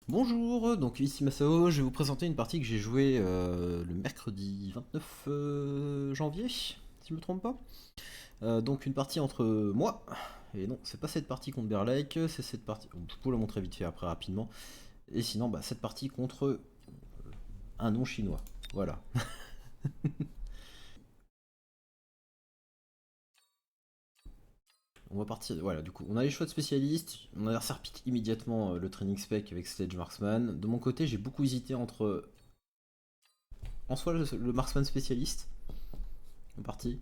Bonjour, donc ici Masao, je vais vous présenter une partie que j'ai jouée le mercredi 29 janvier, si je me trompe pas. Donc une partie entre moi, et non, c'est pas cette partie contre Berlake, c'est cette partie, je peux la montrer vite fait après rapidement, et sinon cette partie contre un non chinois, voilà. On va partir, voilà, du coup, on a les choix de spécialistes, on a serpic immédiatement le training spec avec Sledge Marksman. De mon côté, j'ai beaucoup hésité entre, en soi, le Marksman spécialiste, en partie,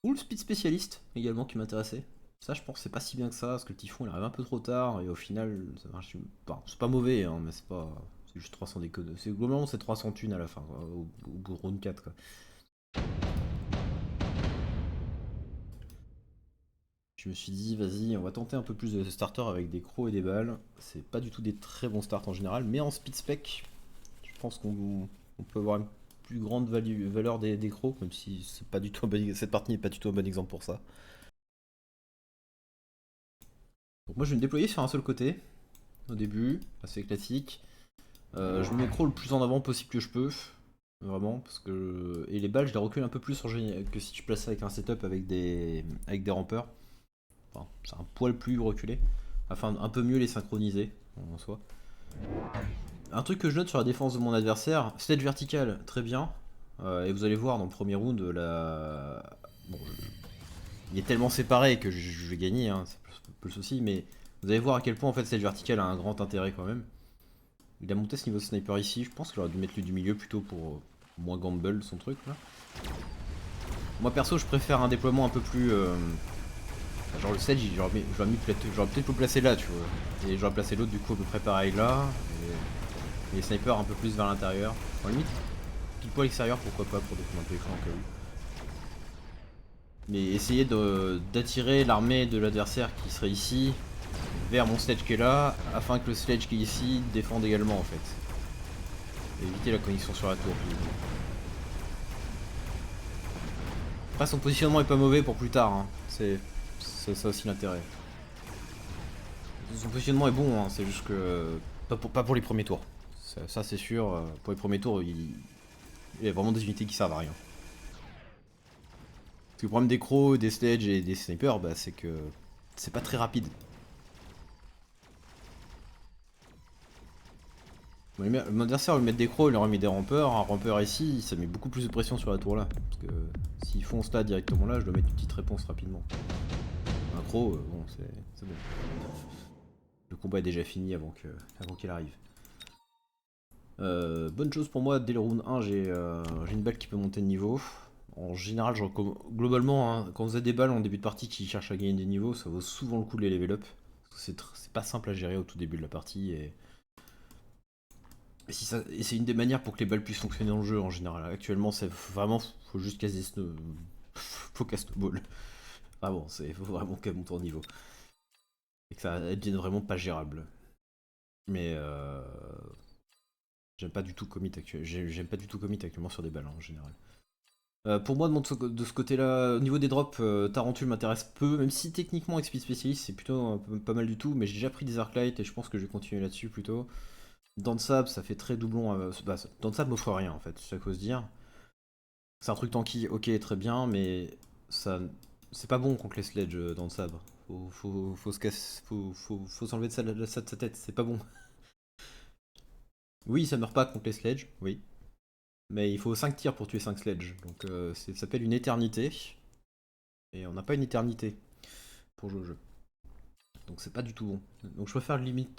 ou le speed spécialiste également qui m'intéressait. Ça, je pense que c'est pas si bien que ça, parce que le typhon il arrive un peu trop tard, et au final, ça marche pas. C'est pas mauvais, hein, mais c'est pas. C'est juste 300 décodes. C'est globalement c'est 300 thunes à la fin, quoi, au bout de round 4 quoi. Je me suis dit, vas-y, on va tenter un peu plus de starters avec des crocs et des balles. C'est pas du tout des très bons starts en général, mais en speed spec, je pense qu'on peut avoir une plus grande valeur des crocs, même si c'est pas du tout cette partie n'est pas du tout un bon exemple pour ça. Donc moi je vais me déployer sur un seul côté, au début, assez classique. Je me mets crawl le plus en avant possible que je peux, vraiment, parce que. Et les balles, je les recule un peu plus que si tu plaçais avec un setup avec des rampeurs. Enfin, c'est un poil plus reculé, afin un peu mieux les synchroniser en soi. Un truc que je note sur la défense de mon adversaire, sledge vertical, très bien. Et vous allez voir dans le premier round, bon, il est tellement séparé que je vais gagner, hein, c'est un peu le souci, mais vous allez voir à quel point en fait sledge vertical a un grand intérêt quand même. Il a monté ce niveau de sniper ici, je pense que j'aurais dû mettre lui du milieu plutôt pour moins gamble son truc là. Moi perso je préfère un déploiement un peu plus... genre le sedge j'aurais peut-être le placer là tu vois. Et j'aurais placé l'autre du coup à peu près pareil là. Et les snipers un peu plus vers l'intérieur. En limite, pile poil extérieur pourquoi pas pour défendre un peu l'écran au cas où. Mais essayer d'attirer l'armée de l'adversaire qui serait ici vers mon sledge qui est là, afin que le sledge qui est ici défende également en fait. Et éviter la connexion sur la tour. Après son positionnement est pas mauvais pour plus tard, hein. C'est ça aussi l'intérêt. Son positionnement est bon, hein. C'est juste que pas pour les premiers tours. Ça, c'est sûr, pour les premiers tours il y a vraiment des unités qui servent à rien. Parce que le problème des crocs, des sledges et des snipers, bah, c'est que c'est pas très rapide. Mon adversaire va lui mettre des crocs, il leur a mis des rampeurs. Un rampeur ici, ça met beaucoup plus de pression sur la tour là. Parce que s'ils fonce là directement là, je dois mettre une petite réponse rapidement. Un croc, bon, c'est bon. Le combat est déjà fini avant qu'il arrive. Bonne chose pour moi, dès le round 1, j'ai une balle qui peut monter de niveau. En général, globalement, hein, quand vous avez des balles en début de partie qui cherchent à gagner des niveaux, ça vaut souvent le coup de les level up. C'est pas simple à gérer au tout début de la partie. Et c'est une des manières pour que les balles puissent fonctionner dans le jeu en général. Actuellement, c'est vraiment, faut juste caser faut casse ball. Ah bon, faut vraiment qu'elle monte en niveau. Et que ça devienne vraiment pas gérable. Mais j'aime pas du tout j'aime pas du tout commit actuellement sur des balles hein, en général. Pour moi, de ce côté-là, au niveau des drops, Tarentul m'intéresse peu, même si techniquement, avec Speed Specialist, c'est plutôt pas mal du tout, mais j'ai déjà pris des Arclight et je pense que je vais continuer là-dessus plutôt. Dansab, ça fait très doublon. Dansab m'offre rien en fait, c'est ça qu'il faut se dire. C'est un truc tanky, ok, très bien, mais ça, c'est pas bon contre les sledge dans le sabre. Faut se casser, faut s'enlever de sa tête, c'est pas bon. Oui, ça meurt pas contre les sledge, oui. Mais il faut 5 tirs pour tuer 5 sledge. Donc ça s'appelle une éternité. Et on n'a pas une éternité pour jouer au jeu. Donc c'est pas du tout bon. Donc je préfère limite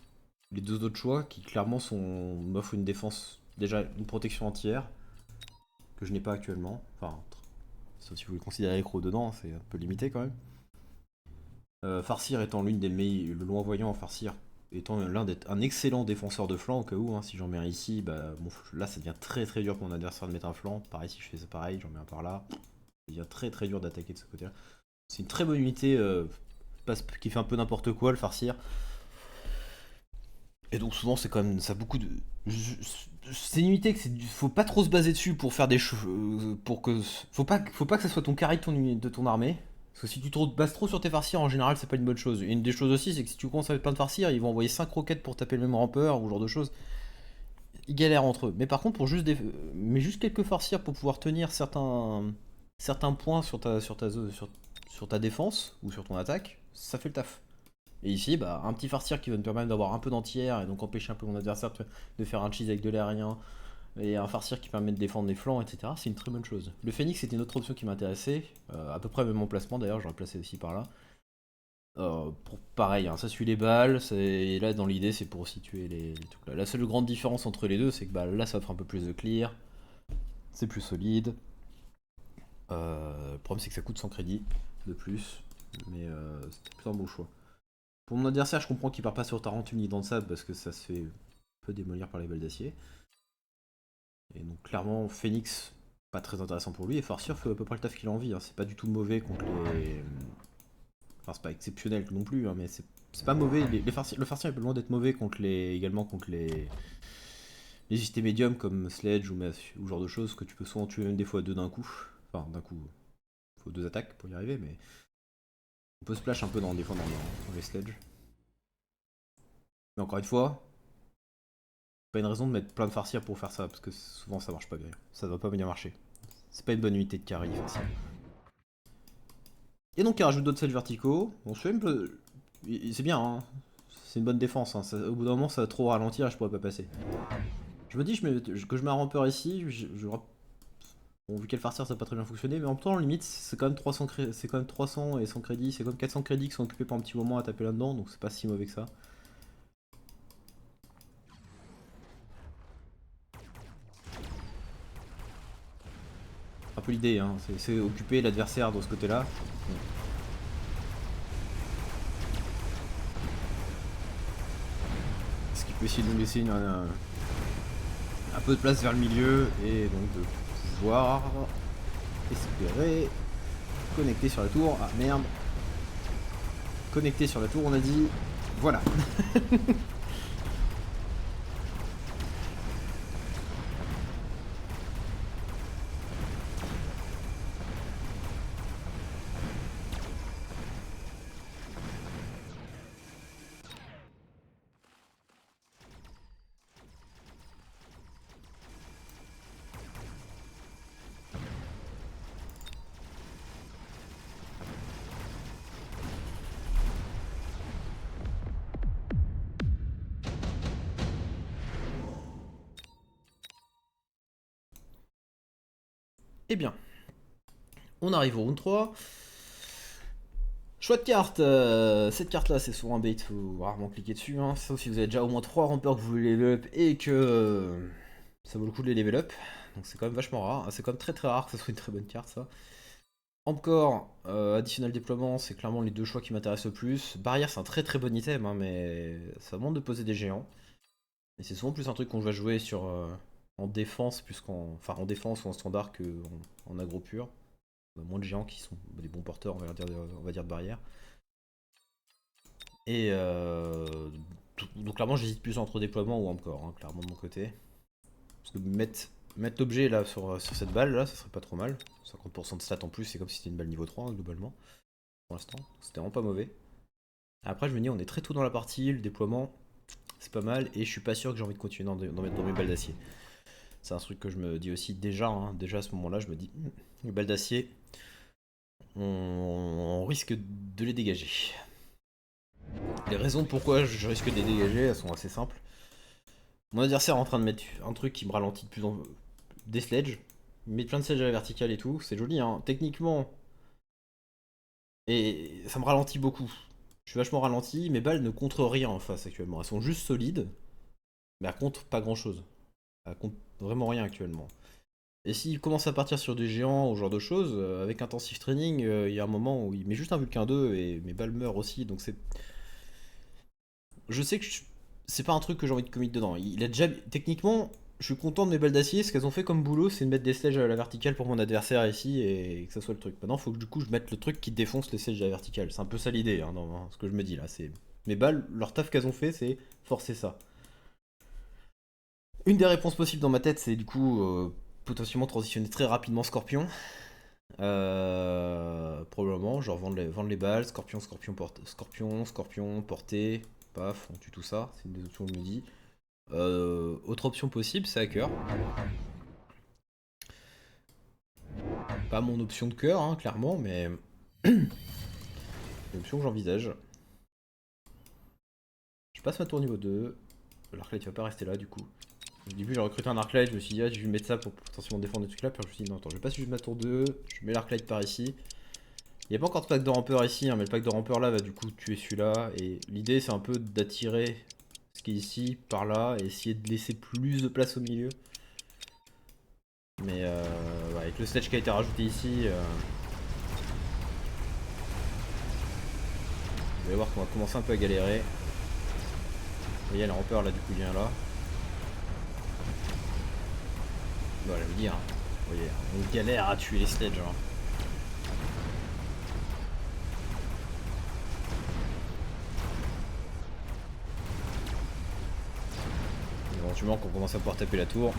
les deux autres choix qui clairement m'offrent une défense, déjà une protection entière, que je n'ai pas actuellement. Enfin, sauf si vous voulez considérer les crocs dedans, c'est un peu limité quand même. Farcir étant l'une des meilleures, le loin voyant en Farcir étant un excellent défenseur de flanc au cas où, hein, si j'en mets un ici, bah, bon, là ça devient très très dur pour mon adversaire de mettre un flanc. Pareil, si je fais ça pareil, j'en mets un par là, ça devient très très dur d'attaquer de ce côté-là. C'est une très bonne unité qui fait un peu n'importe quoi le Farcir. Et donc souvent c'est quand même ça a beaucoup de. C'est une unité que faut pas trop se baser dessus pour faire des choses. Pour que. Faut pas que ça soit ton carry de ton armée. Parce que si tu te bases trop sur tes farcirs, en général, c'est pas une bonne chose. Et une des choses aussi, c'est que si tu commences avec plein de farcirs, ils vont envoyer 5 roquettes pour taper le même rampeur ou ce genre de choses. Ils galèrent entre eux. Mais par contre, pour juste, mais juste quelques farcirs pour pouvoir tenir certains points sur ta défense ou sur ton attaque, ça fait le taf. Et ici, bah, un petit farcir qui va me permettre d'avoir un peu d'entière et donc empêcher un peu mon adversaire de faire un cheese avec de l'aérien et un farcir qui permet de défendre les flancs, etc. C'est une très bonne chose. Le phénix c'était une autre option qui m'intéressait, à peu près même emplacement d'ailleurs, j'aurais placé aussi par là. Pareil, hein, ça suit les balles, et là dans l'idée c'est pour situer les trucs là. La seule grande différence entre les deux c'est que bah, là ça offre un peu plus de clear, c'est plus solide. Le problème c'est que ça coûte 100 crédits de plus, mais c'était plutôt un bon choix. Pour mon adversaire, je comprends qu'il part pas sur 40 unités dans le sable parce que ça se fait un peu démolir par les balles d'acier. Et donc clairement, Phoenix, pas très intéressant pour lui, et Farseer fait à peu près le taf qu'il a envie. Hein. C'est pas du tout mauvais contre les... Enfin, c'est pas exceptionnel non plus, hein, mais c'est pas mauvais. Le Farseer est pas loin d'être mauvais également contre les unités médiums comme Sledge ou ce genre de choses que tu peux souvent tuer même des fois deux d'un coup. Enfin, d'un coup, faut deux attaques pour y arriver, mais on peut splash un peu des fois dans les Sledge. Mais encore une fois, pas une raison de mettre plein de farcières pour faire ça, parce que souvent ça marche pas bien. Ça va pas bien marcher. C'est pas une bonne unité de carry, farcière. Et donc il rajoute d'autres sels verticaux. Bon, je fais un peu... C'est bien, hein. C'est une bonne défense. Hein. Au bout d'un moment, ça va trop ralentir et je pourrais pas passer. Je me dis que je mets un rampeur ici. Bon, vu qu'elle farcière, ça n'a pas très bien fonctionné, mais en même temps, limite, c'est quand même 300, c'est quand même 300 et 100 crédits. C'est comme 400 crédits qui sont occupés par un petit moment à taper là-dedans, donc c'est pas si mauvais que ça. Un peu l'idée, hein. C'est occuper l'adversaire de ce côté-là. Bon. Ce qui peut essayer de nous laisser un peu de place vers le milieu et donc de pouvoir espérer connecter sur la tour. Ah merde. Connecter sur la tour, on a dit. Voilà. Eh bien, on arrive au round 3. Choix de carte. Cette carte là, c'est souvent un bait, faut rarement cliquer dessus. Hein. Sauf si vous avez déjà au moins 3 rampeurs que vous voulez level up et que ça vaut le coup de les level up. Donc c'est quand même vachement rare. C'est quand même très rare que ce soit une très bonne carte ça. Encore, additionnel déploiement, c'est clairement les deux choix qui m'intéressent le plus. Barrière, c'est un très bon item, hein, mais ça demande de poser des géants. Et c'est souvent plus un truc qu'on va jouer en défense, enfin en défense ou en standard qu'en aggro pur. On a moins de géants qui sont des bons porteurs, on va dire de barrière. Et donc clairement, j'hésite plus entre déploiement ou encore, hein, clairement de mon côté. Parce que mettre l'objet là sur cette balle là, ça serait pas trop mal. 50% de stats en plus, c'est comme si c'était une balle niveau 3 hein, globalement. Pour l'instant, c'était vraiment pas mauvais. Après, je me dis, on est très tôt dans la partie, le déploiement, c'est pas mal, et je suis pas sûr que j'ai envie de continuer d'en mettre dans mes balles d'acier. C'est un truc que je me dis aussi déjà, hein, déjà à ce moment-là, je me dis, les balles d'acier, on risque de les dégager. Les raisons pourquoi je risque de les dégager, elles sont assez simples. Mon adversaire est en train de mettre un truc qui me ralentit de plus en des sledges, il met plein de sledges à la verticale et tout, c'est joli, hein, techniquement, et ça me ralentit beaucoup. Je suis vachement ralenti, mes balles ne contre rien en face actuellement. Elles sont juste solides, mais elles contre pas grand chose. Elles contre vraiment rien actuellement. Et s'il commence à partir sur des géants ou ce genre de choses, avec intensive training, il y a un moment où il met juste un Vulcain 2 et mes balles meurent aussi, donc c'est. Je sais que c'est pas un truc que j'ai envie de commit dedans. Il a déjà. Techniquement, je suis content de mes balles d'acier. Ce qu'elles ont fait comme boulot, c'est de mettre des sledges à la verticale pour mon adversaire ici et que ça soit le truc. Maintenant, il faut que du coup je mette le truc qui défonce les sledges à la verticale. C'est un peu ça l'idée, hein, dans ce que je me dis là. C'est mes balles, leur taf qu'elles ont fait, c'est forcer ça. Une des réponses possibles dans ma tête, c'est du coup potentiellement transitionner très rapidement Scorpion. Probablement, genre vendre les balles, scorpion, portée, paf, on tue tout ça, c'est une des options que je me dis. Autre option possible, c'est hacker. Pas mon option de cœur, hein, clairement, mais une option que j'envisage. Je passe ma tour niveau 2. L'arclight va pas rester là du coup. Au début j'ai recruté un arclight, je me suis dit ah, je vais mettre ça pour potentiellement défendre des trucs là, puis je me suis dit non attends, je vais pas suivre ma tour 2, je mets l'arclight par ici. Il n'y a pas encore de pack de rampeur ici, hein, mais le pack de rampeur là va du coup tuer celui-là. Et l'idée c'est un peu d'attirer ce qui est ici par là et essayer de laisser plus de place au milieu. Mais ouais, avec le sledge qui a été rajouté ici, vous allez voir qu'on va commencer un peu à galérer. Vous voyez le rampeur là du coup il vient là. Voilà, je veux dire, vous voyez, on galère à tuer les sledges. Hein. Éventuellement, quand on commence à pouvoir taper la tour,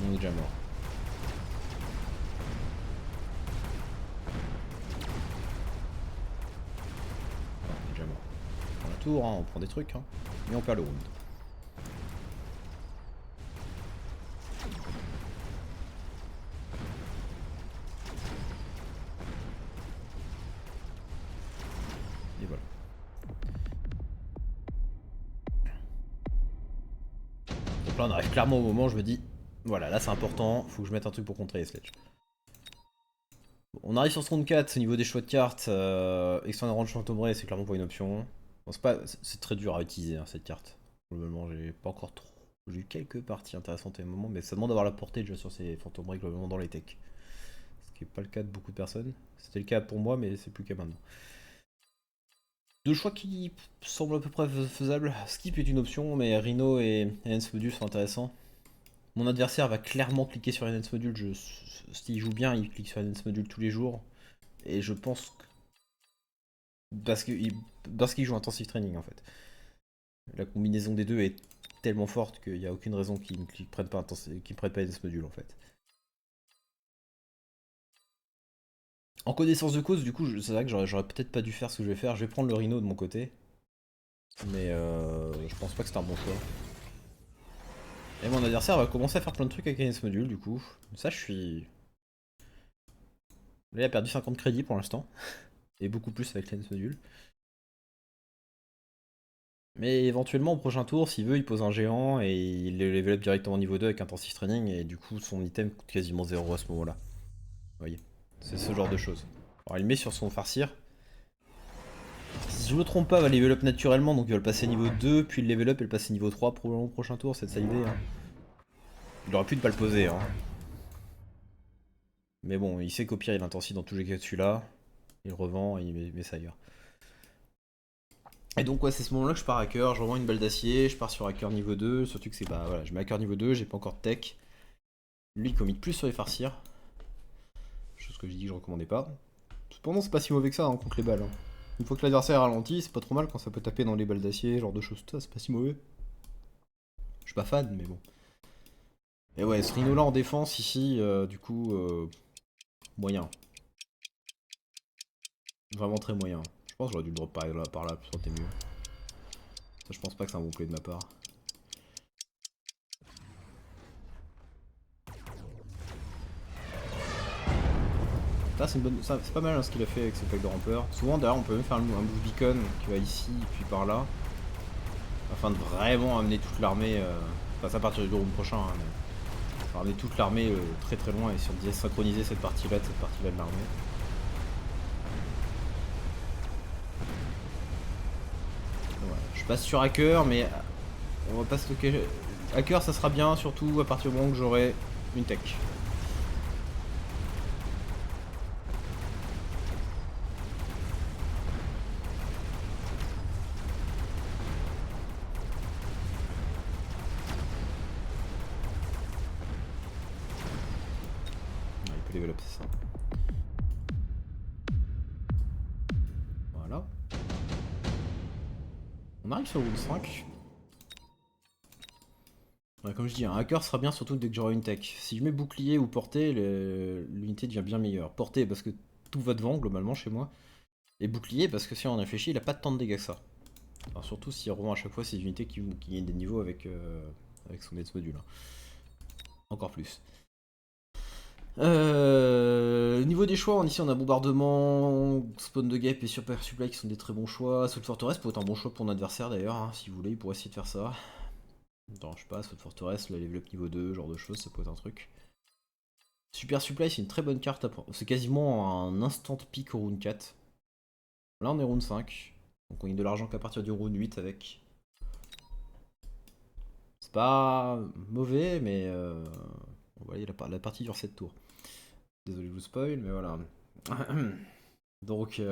on est déjà mort. On est déjà mort. On prend la tour, hein, on prend des trucs, hein, et on perd le round. Et voilà. Donc là, on arrive clairement au moment où je me dis, voilà, là c'est important, faut que je mette un truc pour contrer les sledges. On arrive sur ce round 4 au niveau des choix de cartes. External Range Phantom c'est clairement pas une option. Bon, c'est très dur à utiliser hein, cette carte. Globalement, j'ai pas encore trop. J'ai eu quelques parties intéressantes à un moment, mais ça demande d'avoir la portée déjà sur ces Phantom Ray globalement dans les techs. Ce qui n'est pas le cas de beaucoup de personnes. C'était le cas pour moi, mais c'est plus le cas maintenant. Deux choix qui semblent à peu près faisables. Skip est une option, mais Rhino et Enhance Module sont intéressants. Mon adversaire va clairement cliquer sur Enhance Module. S'il joue bien, il clique sur Enhance Module tous les jours. Et je pense que parce qu'il joue Intensive Training en fait. La combinaison des deux est tellement forte qu'il n'y a aucune raison qu'ils ne prennent pas ce module en fait. En connaissance de cause, du coup, c'est vrai que j'aurais peut-être pas dû faire ce que je vais faire. Je vais prendre le Rhino de mon côté. Mais je pense pas que c'est un bon choix. Et mon adversaire va commencer à faire plein de trucs avec ce module du coup. Ça, je suis. Là, il a perdu 50 crédits pour l'instant. Et beaucoup plus avec l'Ennis module. Mais éventuellement, au prochain tour, s'il veut, il pose un géant et il le level up directement au niveau 2 avec intensive training. Et du coup, son item coûte quasiment 0 à ce moment-là. Vous voyez, c'est ce genre de choses. Alors, il met sur son farcir. Si je me trompe pas, il va level up naturellement. Donc, il va le passer niveau 2, puis le level up et le passer niveau 3 probablement au prochain tour. C'est ça l'idée. Hein. Il aurait pu ne pas le poser. Hein. Mais bon, il sait qu'au pire, il intensifie dans tous les cas de celui-là. Il revend et il met ça ailleurs. Et donc ouais, c'est ce moment là que je pars hacker, je revends une balle d'acier, je pars sur hacker niveau 2, surtout que c'est bah voilà, je mets hacker niveau 2, j'ai pas encore de tech. Lui il commit plus sur les farcirs. Chose que j'ai dit que je recommandais pas. Cependant c'est pas si mauvais que ça hein, contre les balles. Hein. Une fois que l'adversaire ralentit, c'est pas trop mal quand ça peut taper dans les balles d'acier, genre de choses, ça c'est pas si mauvais. Je suis pas fan mais bon. Et ouais, ce Rhino là en défense ici, du coup, moyen. Vraiment très moyen. Je pense que j'aurais dû le drop par là, ça aurait été mieux. Ça je pense pas que c'est un bon play de ma part. C'est pas mal hein, ce qu'il a fait avec ce pack de rampeur. Souvent d'ailleurs on peut même faire un move beacon qui va ici puis par là. Afin de vraiment amener toute l'armée. Enfin ça à partir du round prochain. Hein, mais amener toute l'armée très très loin et si on disait synchroniser cette partie-là de l'armée. Voilà. Je passe sur hacker mais on va pas stocker. Hacker ça sera bien surtout à partir du moment où j'aurai une tech. Il peut level up, c'est ça. Voilà. On arrive sur round 5. Ouais, comme je dis, un hacker sera bien surtout dès que j'aurai une tech. Si je mets bouclier ou portée, l'unité devient bien meilleure. Portée parce que tout va devant globalement chez moi. Et bouclier parce que si on réfléchit, il a pas tant de dégâts que ça. Alors surtout s'il revend à chaque fois ses unités qui gagnent des niveaux avec son Death Module, hein. Encore plus. Au niveau des choix, ici on a bombardement, spawn de guêpe et super supply qui sont des très bons choix. Assaut de forteresse pourrait être un bon choix pour mon adversaire d'ailleurs, hein, si vous voulez, il pourrait essayer de faire ça. Non, je sais pas, Assaut de forteresse, le level up niveau 2, genre de choses, ça peut être un truc. Super supply, c'est une très bonne carte à prendre. C'est quasiment un instant pick au round 4. Là on est round 5, donc on gagne de l'argent qu'à partir du round 8 avec. C'est pas mauvais, mais vous voyez, la partie dure 7 tours. Désolé je vous spoil, mais voilà. Donc, il y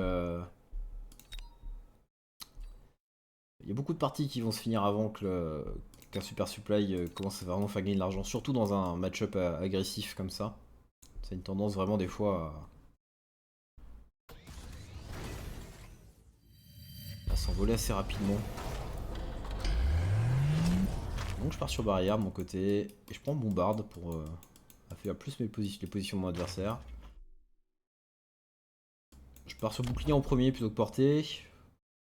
a beaucoup de parties qui vont se finir avant qu'un super supply commence à vraiment faire gagner de l'argent, surtout dans un match-up agressif comme ça. C'est une tendance vraiment des fois à s'envoler assez rapidement. Donc je pars sur barrière de mon côté, et je prends bombarde pour faire plus les positions de mon adversaire. Je pars sur bouclier en premier plutôt que portée,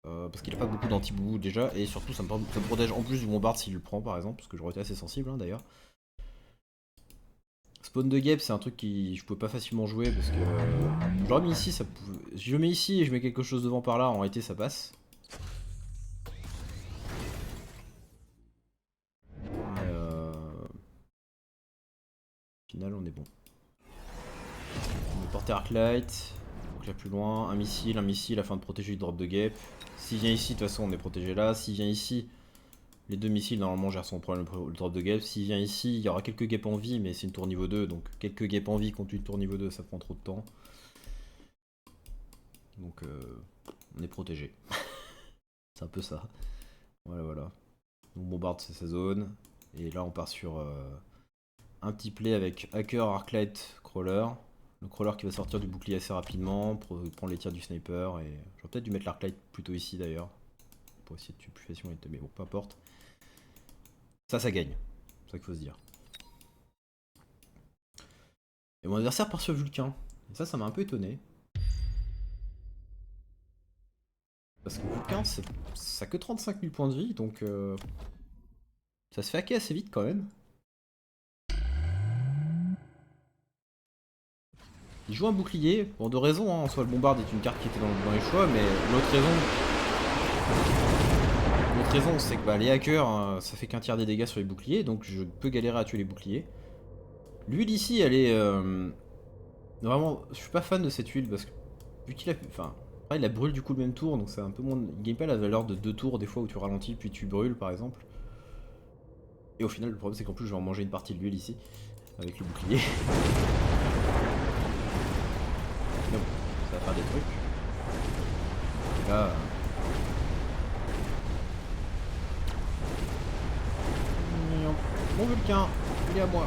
parce qu'il a pas beaucoup d'anti-boubou déjà, et surtout ça me protège en plus du bombard s'il le prend par exemple, parce que j'aurais été assez sensible, hein, d'ailleurs. Spawn de guêpe, c'est un truc qui je pouvais pas facilement jouer parce que j'aurais mis ici, ça pouvait... Si je le mets ici et je mets quelque chose devant par là, en réalité ça passe. Mais au final on est bon. On est porté Arclight, donc là plus loin, un missile afin de protéger le drop de guêpe. S'il vient ici, de toute façon on est protégé là. S'il vient ici, les deux missiles normalement gèrent son problème le drop de guêpe. S'il vient ici, il y aura quelques guêpes en vie, mais c'est une tour niveau 2, donc quelques guêpes en vie contre une tour niveau 2, ça prend trop de temps. Donc on est protégé. C'est un peu ça. Voilà, voilà. On bombarde sa zone. Et là on part sur un petit play avec Hacker, Arclight, Crawler. Le Crawler qui va sortir du bouclier assez rapidement pour prendre les tirs du sniper. Et j'aurais peut-être dû mettre l'Arclight plutôt ici d'ailleurs. Pour essayer de tuer plus facilement. Mais bon, peu importe. Ça gagne. C'est ça qu'il faut se dire. Et mon adversaire part sur Vulcain. Et ça m'a un peu étonné. Parce que Vulcain, ça a que 35 000 points de vie, donc ça se fait hacker assez vite quand même. Il joue un bouclier, pour deux raisons, hein. En soi le bombarde est une carte qui était dans les choix, mais l'autre raison c'est que les hackers, hein, ça fait qu'un tiers des dégâts sur les boucliers, donc je peux galérer à tuer les boucliers. L'huile ici, elle est... vraiment, je suis pas fan de cette huile, parce que vu qu'il a... Enfin, après, il la brûle du coup le même tour, donc c'est un peu moins... Il gagne pas la valeur de 2 tours des fois où tu ralentis puis tu brûles par exemple. Et au final le problème c'est qu'en plus je vais en manger une partie de l'huile ici, avec le bouclier. Mais bon, ça va faire des trucs. Et là... Mon Vulcain, il est à moi.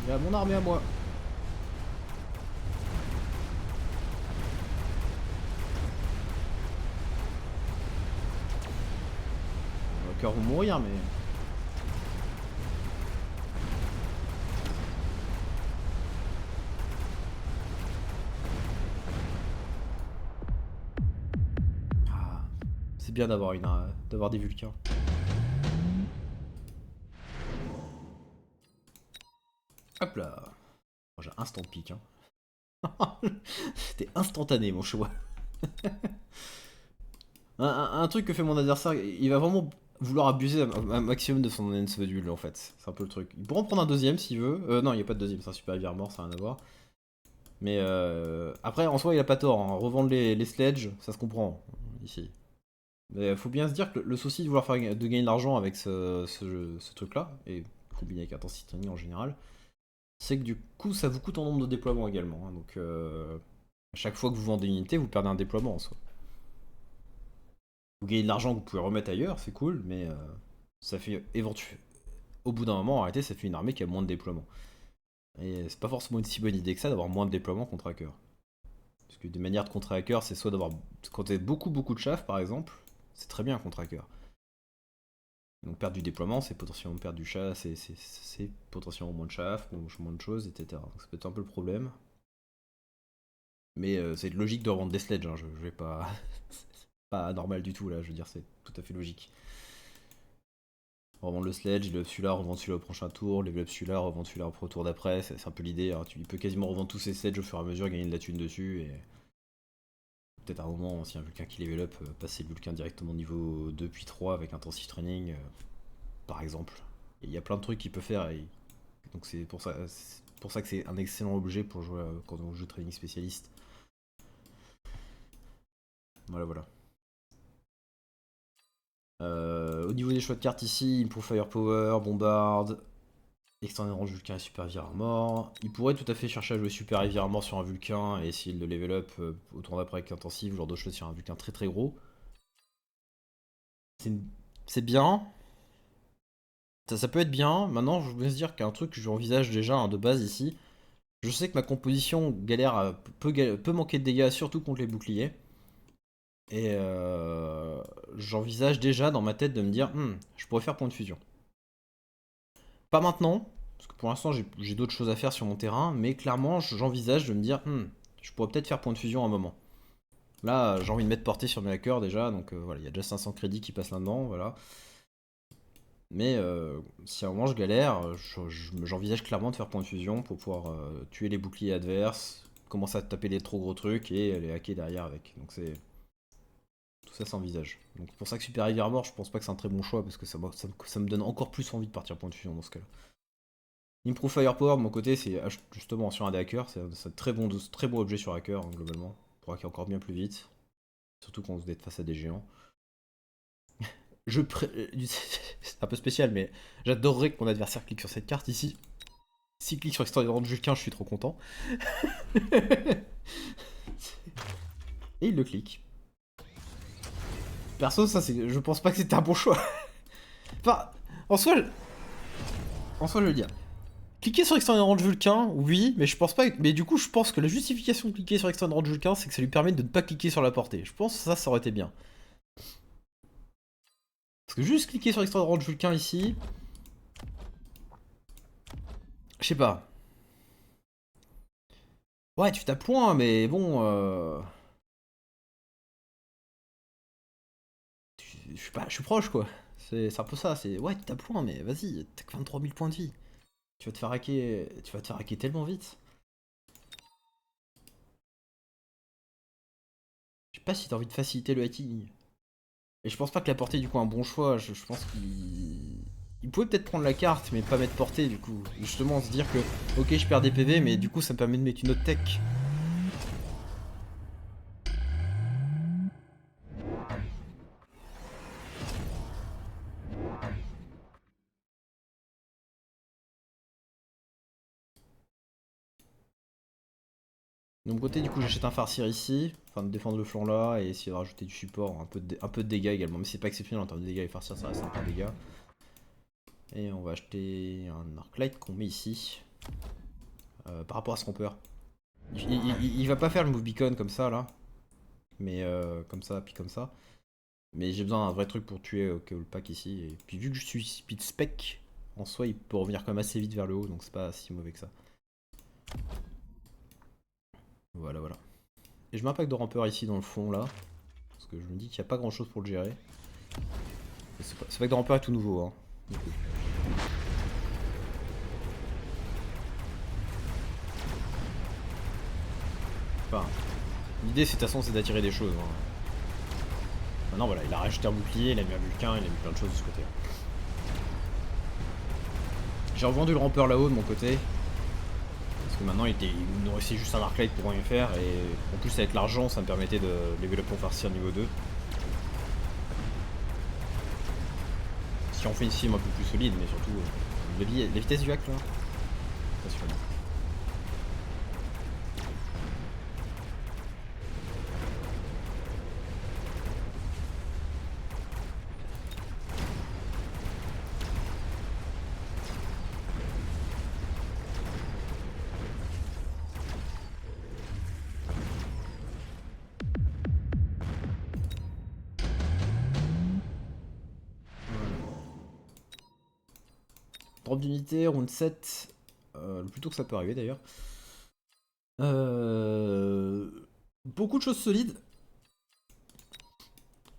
Il est à mon armée à moi. Les hackers vont mourir, mais... Ah, c'est bien d'avoir d'avoir des Vulcains. Hop là. Oh, j'ai instant pick, hein. C'était instantané mon choix. Un truc que fait mon adversaire, il va vraiment vouloir abuser un maximum de son Ensevedule en fait. C'est un peu le truc. Il pourra en prendre un deuxième s'il veut. Non, il n'y a pas de deuxième, c'est un super rivière mort, ça n'a rien à voir. Mais après, en soi, il a pas tort, hein. Revendre les sledges, ça se comprend ici. Mais faut bien se dire que le souci de vouloir de gagner de l'argent avec ce truc-là, et combiné avec Intensity Training en général, c'est que du coup, ça vous coûte en nombre de déploiements également, hein. Donc, à chaque fois que vous vendez une unité, vous perdez un déploiement en soi. Vous gagnez de l'argent que vous pouvez remettre ailleurs, c'est cool, mais ça fait éventuellement. Au bout d'un moment, en réalité, ça fait une armée qui a moins de déploiements. Et c'est pas forcément une si bonne idée que ça d'avoir moins de déploiements contre hacker. Parce que des manières de contrer hacker, c'est soit d'avoir. Quand t'as beaucoup de chaff par exemple, C'est très bien contre hacker. Donc perdre du déploiement, c'est potentiellement perdre du chat, c'est potentiellement moins de chaff, moins de choses, etc. Donc ça peut être un peu le problème. Mais c'est logique de revendre des sledges, hein. Je vais pas... c'est pas normal du tout là, je veux dire, c'est tout à fait logique. Revendre le sledge, level up celui-là, revendre celui-là au prochain tour, level up celui-là, revendre celui-là au tour d'après, c'est un peu l'idée. Hein. Tu peux quasiment revendre tous ces sledges au fur et à mesure, gagner de la thune dessus, et peut-être à un moment, si un Vulcain qui level up, passer le Vulcain directement niveau 2 puis 3 avec intensive training, par exemple. Il y a plein de trucs qu'il peut faire, et donc c'est pour ça que c'est un excellent objet pour jouer quand on joue training spécialiste. Voilà, voilà. Au niveau des choix de cartes ici, Improve Firepower, Bombard, Extended Range Vulcain et Super Heavy Armor. Il pourrait tout à fait chercher à jouer Super Heavy Armor sur un Vulcain et essayer de le level up au tour d'après avec intensive, genre de choses sur un Vulcain très très gros. C'est bien. Ça peut être bien. Maintenant, je veux se dire qu'un truc que j'envisage déjà de base ici. Je sais que ma composition galère peut manquer de dégâts, surtout contre les boucliers. Et j'envisage déjà dans ma tête de me dire, je pourrais faire point de fusion. Pas maintenant, parce que pour l'instant j'ai d'autres choses à faire sur mon terrain, mais clairement j'envisage de me dire, je pourrais peut-être faire point de fusion à un moment. Là, j'ai envie de mettre portée sur mes hackers déjà, donc voilà, il y a déjà 500 crédits qui passent là-dedans, voilà. Mais si à un moment je galère, j'envisage clairement de faire point de fusion pour pouvoir tuer les boucliers adverses, commencer à taper les trop gros trucs et les hacker derrière avec. Donc c'est... Tout ça s'envisage. Donc c'est pour ça que Super Heavy Armor, je pense pas que c'est un très bon choix parce que ça me donne encore plus envie de partir point de fusion dans ce cas-là. Improve Firepower de mon côté, c'est justement sur un des hackers, c'est un très bon objet sur hacker hein, globalement, pour hacker encore bien plus vite. Surtout quand vous êtes face à des géants. C'est un peu spécial, mais j'adorerais que mon adversaire clique sur cette carte ici. S'il clique sur Extended Range Vulcain, je suis trop content. Et il le clique. Perso, ça c'est. Je pense pas que c'était un bon choix. Enfin, en soi, je veux dire. Cliquer sur Extended Range Vulcain, oui, mais je pense pas. Mais du coup, je pense que la justification de cliquer sur Extended Range Vulcain, c'est que ça lui permet de ne pas cliquer sur la portée. Je pense que ça aurait été bien. Parce que juste cliquer sur Extended Range Vulcain ici. Je sais pas. Ouais, tu tapes point, mais bon. Je suis proche quoi. C'est un peu ça. C'est ouais, tu tapes point, mais vas-y, t'as que 23 000 points de vie. Tu vas te faire hacker tellement vite. Je sais pas si t'as envie de faciliter le hacking. Et je pense pas que la portée du coup est un bon choix. Je pense qu'il pouvait peut-être prendre la carte, mais pas mettre portée du coup. Justement, se dire que ok, je perds des PV, mais du coup, ça me permet de mettre une autre tech. De mon côté, du coup, j'achète un farcir ici, afin de défendre le flanc là, et essayer de rajouter du support, un peu de dégâts également. Mais c'est pas exceptionnel en termes de dégâts, les farcirs ça reste un peu de dégâts. Et on va acheter un Arclight qu'on met ici. Par rapport à ce Romper. Il va pas faire le move beacon comme ça là. Mais comme ça, puis comme ça. Mais j'ai besoin d'un vrai truc pour tuer le pack ici. Et puis vu que je suis speed spec, en soi il peut revenir quand même assez vite vers le haut, donc c'est pas si mauvais que ça. Voilà, voilà. Et je mets un pack de rampeur ici dans le fond là. Parce que je me dis qu'il n'y a pas grand chose pour le gérer. Ce pack de rampeur est tout nouveau. Hein. Enfin, l'idée c'est de toute façon c'est d'attirer des choses. Hein. Maintenant voilà, il a rajouté un bouclier, il a mis un vulcain, il a mis plein de choses de ce côté. J'ai revendu le rampeur là-haut de mon côté. Parce que maintenant il nous restait juste un Arclight pour rien faire. Et en plus avec l'argent ça me permettait de level up mon farcir niveau 2. Si on fait une sim un peu plus solide, mais surtout la vitesse du hack là. Pas sûr. drop d'unité, round 7. Le plus tôt que ça peut arriver d'ailleurs. Beaucoup de choses solides.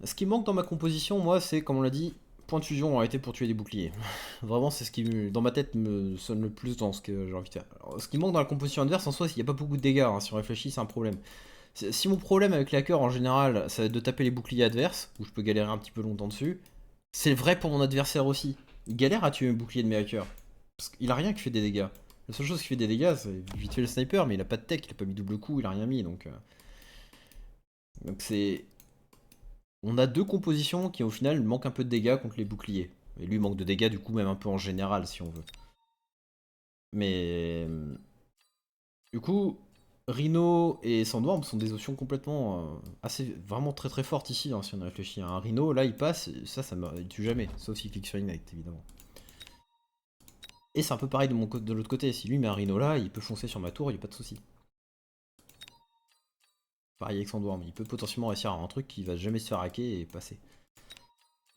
Ce qui manque dans ma composition, moi, c'est, comme on l'a dit, point de fusion en réalité pour tuer des boucliers. Vraiment, c'est ce qui, dans ma tête, me sonne le plus dans ce que j'ai envie de faire. Alors, ce qui manque dans la composition adverse, en soi, il n'y a pas beaucoup de dégâts. Hein. Si on réfléchit, c'est un problème. Si mon problème avec les hackers, en général, ça va être de taper les boucliers adverses, où je peux galérer un petit peu longtemps dessus, c'est vrai pour mon adversaire aussi. Il galère à tuer un bouclier de mes hackers. Parce qu'il a rien qui fait des dégâts. La seule chose qui fait des dégâts, c'est vite fait le sniper, mais il a pas de tech, il a pas mis double coup, il a rien mis, donc c'est... On a deux compositions qui au final manquent un peu de dégâts contre les boucliers. Et lui manque de dégâts du coup même un peu en général si on veut. Mais... Du coup, Rhino et Sandworm sont des options complètement assez vraiment très très fortes ici, hein, si on réfléchit. Un Rhino, là il passe, ça me tue jamais, sauf s'il clique sur Ignite évidemment. Et c'est un peu pareil de l'autre côté, si lui met un Rhino là, il peut foncer sur ma tour, il n'y a pas de souci. Pareil avec Sandworm, il peut potentiellement réussir à un truc qui va jamais se faire hacker et passer.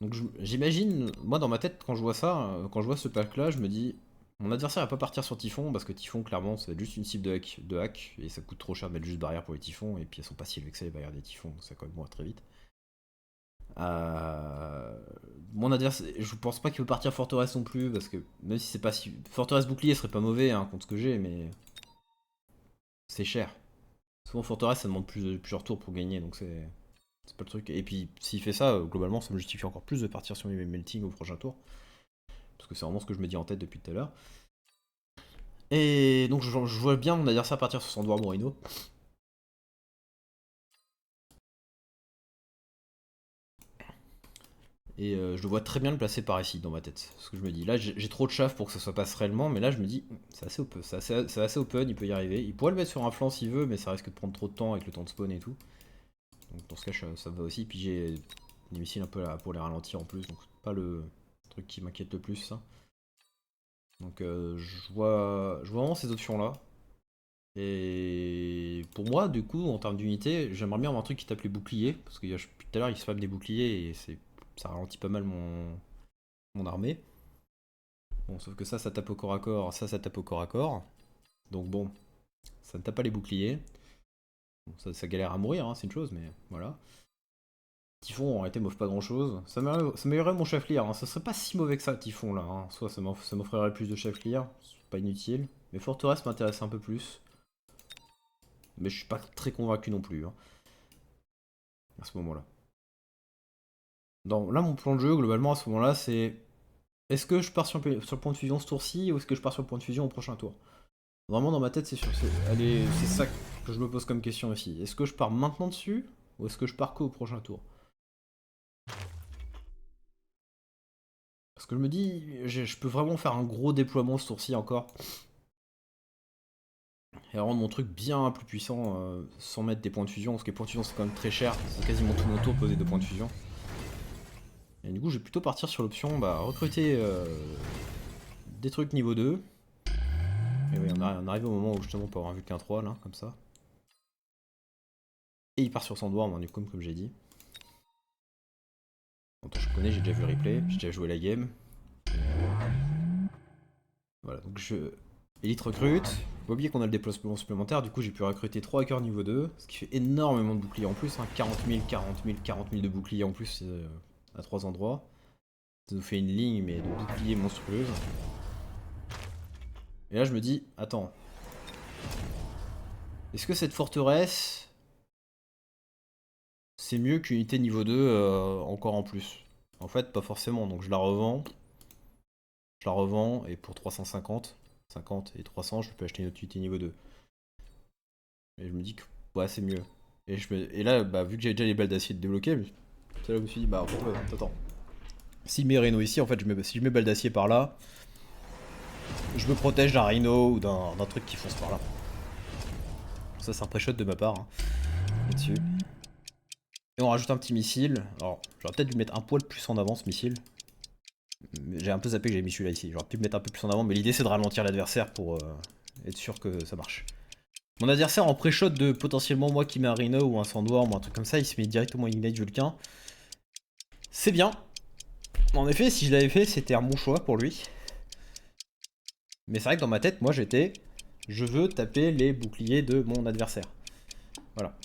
Donc j'imagine, moi dans ma tête, quand je vois ça, quand je vois ce pack là, je me dis, mon adversaire va pas partir sur Typhon, parce que Typhon clairement ça va être juste une cible de hack, et ça coûte trop cher de mettre juste barrière pour les Typhons, et puis elles sont pas si élevées que ça les barrières des Typhons, donc ça quand même moi très vite. Mon adversaire, je pense pas qu'il veut partir Forteresse non plus, parce que même si c'est pas si... Forteresse bouclier serait pas mauvais hein, contre ce que j'ai, mais... C'est cher. Souvent Forteresse ça demande plusieurs tours pour gagner, donc c'est pas le truc. Et puis s'il fait ça, globalement ça me justifie encore plus de partir sur les melting au prochain tour. Parce que c'est vraiment ce que je me dis en tête depuis tout à l'heure. Et donc je vois bien mon adversaire partir sur Sandworm ou Rhino. Et je le vois très bien le placer par ici dans ma tête. Ce que je me dis. Là j'ai trop de chaff pour que ça soit passerellement, mais là je me dis c'est assez open, il peut y arriver. Il pourrait le mettre sur un flanc s'il veut, mais ça risque de prendre trop de temps avec le temps de spawn et tout. Donc dans ce cas ça va aussi. Puis j'ai des missiles un peu là pour les ralentir en plus, donc pas le truc qui m'inquiète le plus ça. Donc je vois vraiment ces options là. Et pour moi, du coup, en termes d'unité, j'aimerais bien avoir un truc qui tape les boucliers. Parce que depuis tout à l'heure, il spam des boucliers et ça ralentit pas mal mon armée. Bon, sauf que ça tape au corps à corps, ça tape au corps à corps. Donc bon, ça ne tape pas les boucliers. Bon, ça galère à mourir, hein, c'est une chose, mais voilà. Typhon en réalité m'offre pas grand chose. Ça m'améliorerait mon chef clear, hein. Ça serait pas si mauvais que ça, Typhon là. Hein. Soit ça m'offrirait plus de chef clear, c'est pas inutile. Mais Forteresse m'intéresse un peu plus. Mais je suis pas très convaincu non plus. Hein, à ce moment-là. Là, mon plan de jeu, globalement, à ce moment-là, c'est... Est-ce que je pars sur le point de fusion ce tour-ci, ou est-ce que je pars sur le point de fusion au prochain tour? Vraiment, dans ma tête, c'est ça que je me pose comme question aussi. Est-ce que je pars maintenant dessus, ou est-ce que je pars qu'au prochain tour? Parce que je me dis, je peux vraiment faire un gros déploiement ce tour-ci encore. Et rendre mon truc bien plus puissant sans mettre des points de fusion, parce que les points de fusion c'est quand même très cher, c'est quasiment tout mon tour poser de points de fusion. Et du coup je vais plutôt partir sur l'option recruter des trucs niveau 2. Et oui, on arrive au moment où justement on peut avoir un Vulcain 3 là, comme ça. Et il part sur Sandworm, hein, du coup comme j'ai dit. Attends, je connais, j'ai déjà vu le replay, j'ai déjà joué la game. Voilà, donc Elite recrute. Faut pas oublier qu'on a le déplacement supplémentaire, du coup j'ai pu recruter 3 hackers niveau 2, ce qui fait énormément de boucliers en plus, hein. 40 000, 40 000, 40 000 de boucliers en plus à 3 endroits. Ça nous fait une ligne mais de boucliers monstrueuse. Et là je me dis, attends, est-ce que cette forteresse c'est mieux qu'une unité niveau 2 encore en plus? En fait pas forcément, donc je la revends. Je la revends et pour 350, 50 et 300 je peux acheter une autre unité niveau 2. Et je me dis que ouais c'est mieux. Et là vu que j'ai déjà les balles d'acier débloquées, c'est là où je me suis dit en fait attends. Si je mets Rhino ici, en fait si je mets balles d'acier par là, je me protège d'un Rhino ou d'un truc qui fonce par là. Ça c'est un pré-shot de ma part hein, là-dessus. Et on rajoute un petit missile. Alors j'aurais peut-être dû mettre un poil plus en avant ce missile. J'ai un peu zappé que j'avais mis celui-là ici. J'aurais pu le mettre un peu plus en avant, mais l'idée c'est de ralentir l'adversaire pour être sûr que ça marche. Mon adversaire en pré-shot de potentiellement moi qui mets un Rhino ou un Sandworm ou un truc comme ça, il se met directement Ignite Vulcain. C'est bien. En effet, si je l'avais fait, c'était un bon choix pour lui. Mais c'est vrai que dans ma tête, moi j'étais, je veux taper les boucliers de mon adversaire. Voilà.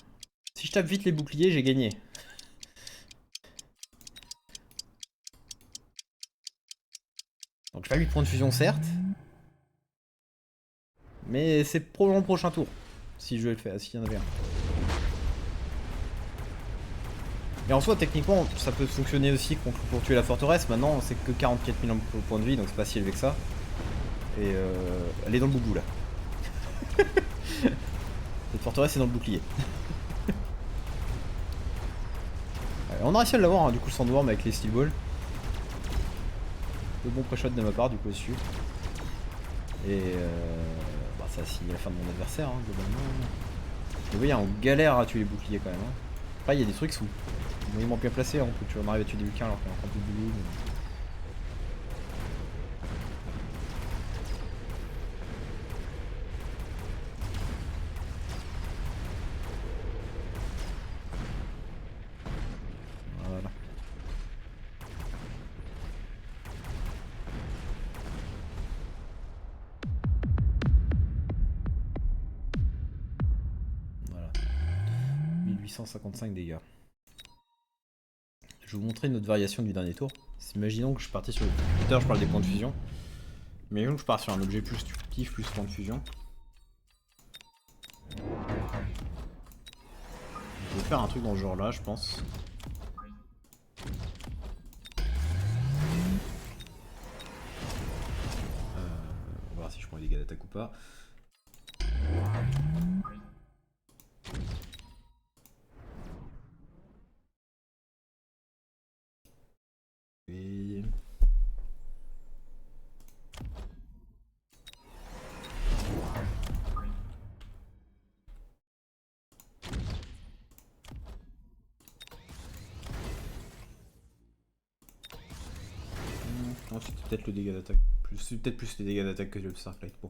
Si je tape vite les boucliers, j'ai gagné. Donc j'ai pas 8 points de fusion certes. Mais c'est probablement le prochain tour. Si je vais le faire, s'il y en avait un. Mais en soi, techniquement, ça peut fonctionner aussi pour tuer la forteresse. Maintenant, c'est que 44 000 points de vie, donc c'est pas si élevé que ça. Et elle est dans le boubou là. Cette forteresse est dans le bouclier. On a réussi à l'avoir, hein, du coup, le Sandworm avec les Steel Balls. Le bon pré-shot de ma part, du coup, dessus. Et bah, ça signe la fin de mon adversaire, hein, globalement. Vous voyez, on galère à tuer les boucliers quand même. Hein. Après, il y a des trucs sous moyennement bien placés, hein, tu vas m'arriver à tuer des Vulcains alors qu'il y a encore plus de boulot. Mais... Voilà. Voilà. 1855 dégâts. Je vais vous montrer une autre variation du dernier tour. Imaginons que je partais sur... Tout à l'heure je parle des points de fusion. Mais imaginons que je pars sur un objet plus furtif, plus point de fusion. Je vais faire un truc dans ce genre là, je pense. On va voir si je prends les dégâts d'attaque ou pas. Et... Non, c'était peut-être le dégât d'attaque. C'est peut-être plus les dégâts d'attaque que le Starlight. Bon.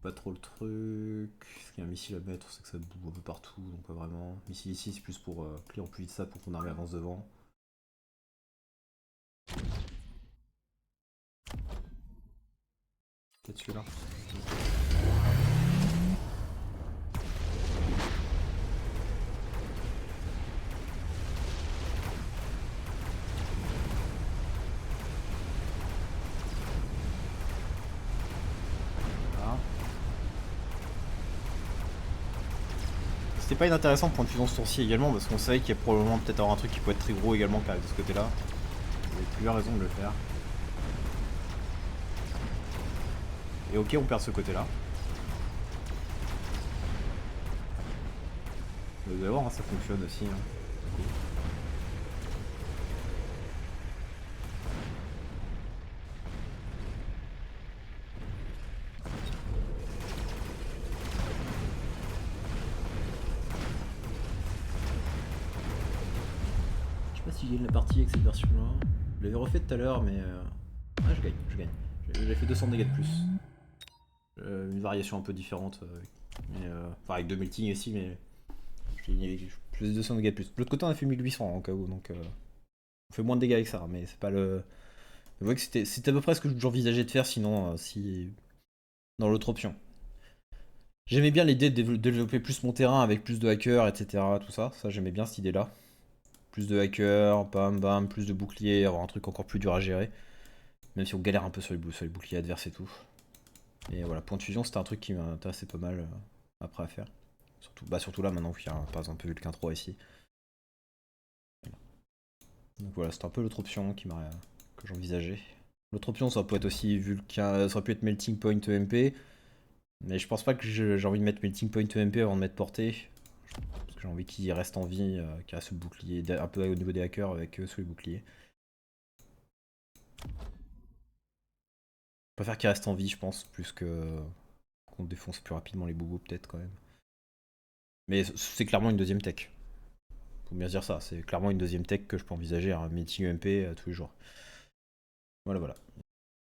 Pas trop le truc. Est-ce qu'il y a un missile à mettre? C'est que ça boue un peu partout, donc pas vraiment. Missile ici, c'est plus pour clear plus vite ça pour qu'on armée avance devant. Peut-être celui-là. C'était pas inintéressant point de fusion ce tour-ci également parce qu'on savait qu'il y a probablement peut-être avoir un truc qui peut être très gros également qui arrive de ce côté-là. Vous avez plusieurs raisons de le faire. Et ok, on perd ce côté-là. Vous allez voir, hein, ça fonctionne aussi. Hein. Je sais pas si je gagne la partie avec cette version-là. Je l'avais refait tout à l'heure, mais... Ah, je gagne. J'ai fait 200 dégâts de plus. Une variation un peu différente. Enfin, avec 2 melting aussi, mais... Je faisais 200 dégâts de plus. De l'autre côté, on a fait 1800 en cas où, donc... On fait moins de dégâts avec ça, mais c'est pas le... Vous voyez que c'était à peu près ce que j'envisageais de faire, sinon, si... Dans l'autre option. J'aimais bien l'idée de développer plus mon terrain avec plus de hackers, etc. Tout ça, j'aimais bien cette idée-là. Plus de hackers, bam bam, plus de boucliers, avoir un truc encore plus dur à gérer. Même si on galère un peu sur les boucliers adverses et tout. Et voilà, point de fusion, c'était un truc qui m'intéressait pas mal après à faire. Surtout là maintenant qu'il y a par exemple Vulcain 3 ici. Donc voilà, c'était un peu l'autre option que j'envisageais. L'autre option, ça pourrait être aussi Vulcain, ça aurait pu être Melting Point EMP. Mais je pense pas que j'ai envie de mettre Melting Point EMP avant de mettre portée. Parce que j'ai envie qu'il reste en vie, qu'il reste le bouclier, un peu au niveau des hackers avec eux sous les boucliers. Je préfère qu'il reste en vie, je pense, plus que qu'on défonce plus rapidement les boubous, peut-être quand même. Mais c'est clairement une deuxième tech. Faut bien se dire ça, c'est clairement une deuxième tech que je peux envisager, un meeting EMP tous les jours. Voilà.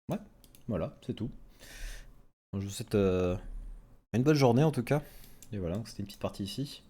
Ouais, voilà, c'est tout. Je vous souhaite une bonne journée en tout cas. Et voilà, c'était une petite partie ici.